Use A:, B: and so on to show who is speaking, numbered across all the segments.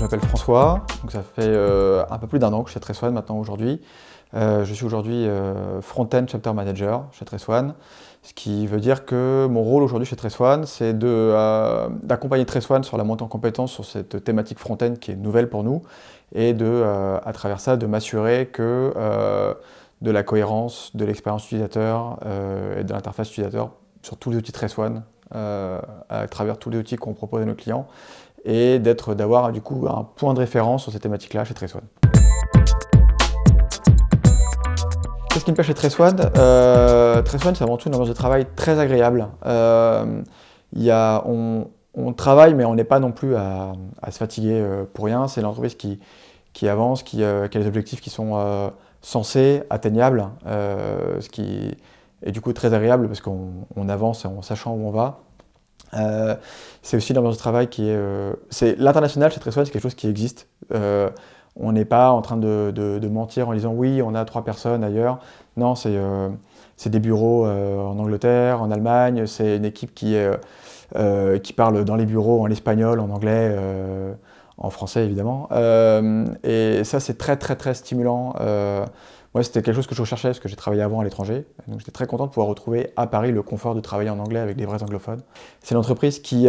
A: m'appelle François, donc ça fait un peu plus d'1 an que je suis chez TressOne maintenant aujourd'hui. Je suis aujourd'hui Front-End Chapter Manager chez TressOne, ce qui veut dire que mon rôle aujourd'hui chez TressOne, c'est d'accompagner TressOne sur la montée en compétence sur cette thématique front-end qui est nouvelle pour nous, et à travers ça, de m'assurer que de la cohérence, de l'expérience utilisateur et de l'interface utilisateur sur tous les outils TressOne, à travers tous les outils qu'on propose à nos clients, et d'avoir du coup un point de référence sur ces thématiques-là chez TressOne. Qu'est-ce qui me plaît chez TressOne? TressOne, c'est avant tout une ambiance de travail très agréable. On travaille, mais on n'est pas non plus à se fatiguer pour rien. C'est l'entreprise qui avance, qui a des objectifs qui sont sensés, atteignables, ce qui est du coup très agréable parce qu'on avance en sachant où on va. C'est aussi l'ambiance de travail qui est... L'international chez TressOne, c'est quelque chose qui existe. On n'est pas en train de mentir en disant oui, on a 3 personnes ailleurs. Non, c'est des bureaux en Angleterre, en Allemagne. C'est une équipe qui parle dans les bureaux en espagnol, en anglais, en français évidemment. Et ça, c'est très très très stimulant. Moi, c'était quelque chose que je recherchais parce que j'ai travaillé avant à l'étranger. Donc j'étais très content de pouvoir retrouver à Paris le confort de travailler en anglais avec des vrais anglophones. C'est une entreprise qui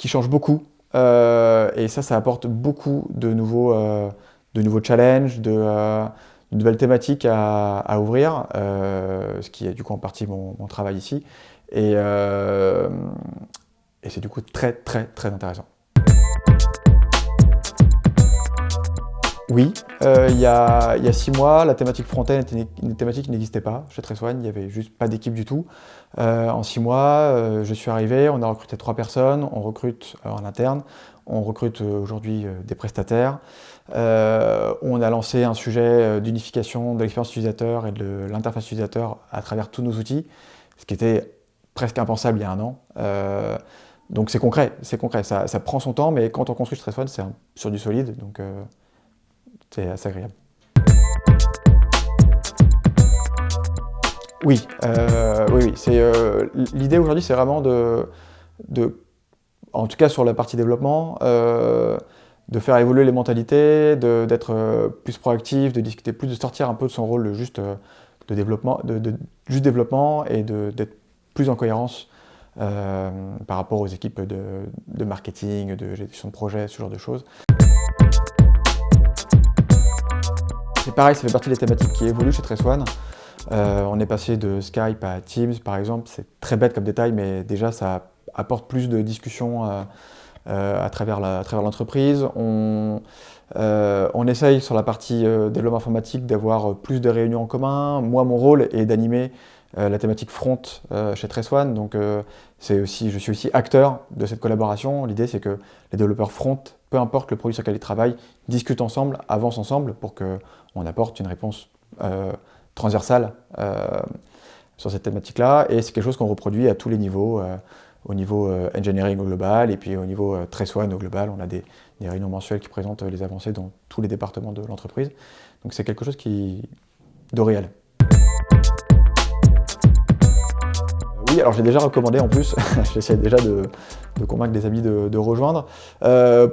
A: change beaucoup. Et ça apporte beaucoup de nouveaux challenges, de nouvelles thématiques à ouvrir, ce qui est du coup en partie mon travail ici. Et c'est du coup très très très intéressant. Oui, il y a 6 mois, la thématique front-end était une thématique qui n'existait pas chez TressOne, il n'y avait juste pas d'équipe du tout. En 6 mois, je suis arrivé, on a recruté 3 personnes, on recrute en interne, on recrute aujourd'hui des prestataires. On a lancé un sujet d'unification de l'expérience utilisateur et de l'interface utilisateur à travers tous nos outils, ce qui était presque impensable il y a 1 an. Donc c'est concret, ça prend son temps, mais quand on construit chez TressOne, c'est sur du solide, donc c'est assez agréable. Oui, oui. L'idée aujourd'hui, c'est vraiment en tout cas sur la partie développement, de faire évoluer les mentalités, d'être plus proactif, de discuter plus, de sortir un peu de son rôle juste de développement, juste développement, et d'être plus en cohérence par rapport aux équipes de marketing, de gestion de projet, ce genre de choses. C'est pareil, ça fait partie des thématiques qui évoluent chez TressOne. On est passé de Skype à Teams, par exemple. C'est très bête comme détail, mais déjà, ça apporte plus de discussions à travers l'entreprise. On essaye, sur la partie développement informatique, d'avoir plus de réunions en commun. Moi, mon rôle est d'animer la thématique front chez TressOne. Donc, je suis aussi acteur de cette collaboration. L'idée, c'est que les développeurs front, peu importe le produit sur lequel ils travaillent, discutent ensemble, avancent ensemble pour qu'on apporte une réponse transversale sur cette thématique-là. Et c'est quelque chose qu'on reproduit à tous les niveaux, au niveau engineering au global, et puis au niveau TressOne au global. On a des réunions mensuelles qui présentent les avancées dans tous les départements de l'entreprise. Donc c'est quelque chose de réel. Oui, alors j'ai déjà recommandé en plus, j'essaie déjà de convaincre des amis de rejoindre.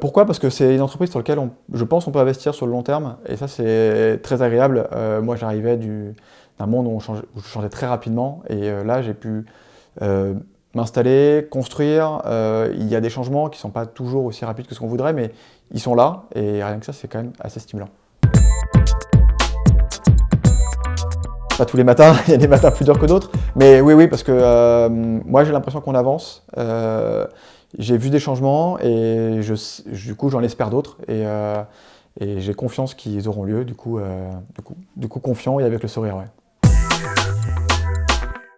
A: Pourquoi? Parce que c'est une entreprise sur laquelle je pense on peut investir sur le long terme, et ça c'est très agréable. Moi j'arrivais d'un monde où je changeais très rapidement, et là j'ai pu m'installer, construire. Il y a des changements qui ne sont pas toujours aussi rapides que ce qu'on voudrait, mais ils sont là, et rien que ça c'est quand même assez stimulant. Pas tous les matins, il y a des matins plus durs que d'autres, mais oui, parce que moi j'ai l'impression qu'on avance, j'ai vu des changements et du coup j'en espère d'autres, et j'ai confiance qu'ils auront lieu, du coup confiant et avec le sourire, ouais.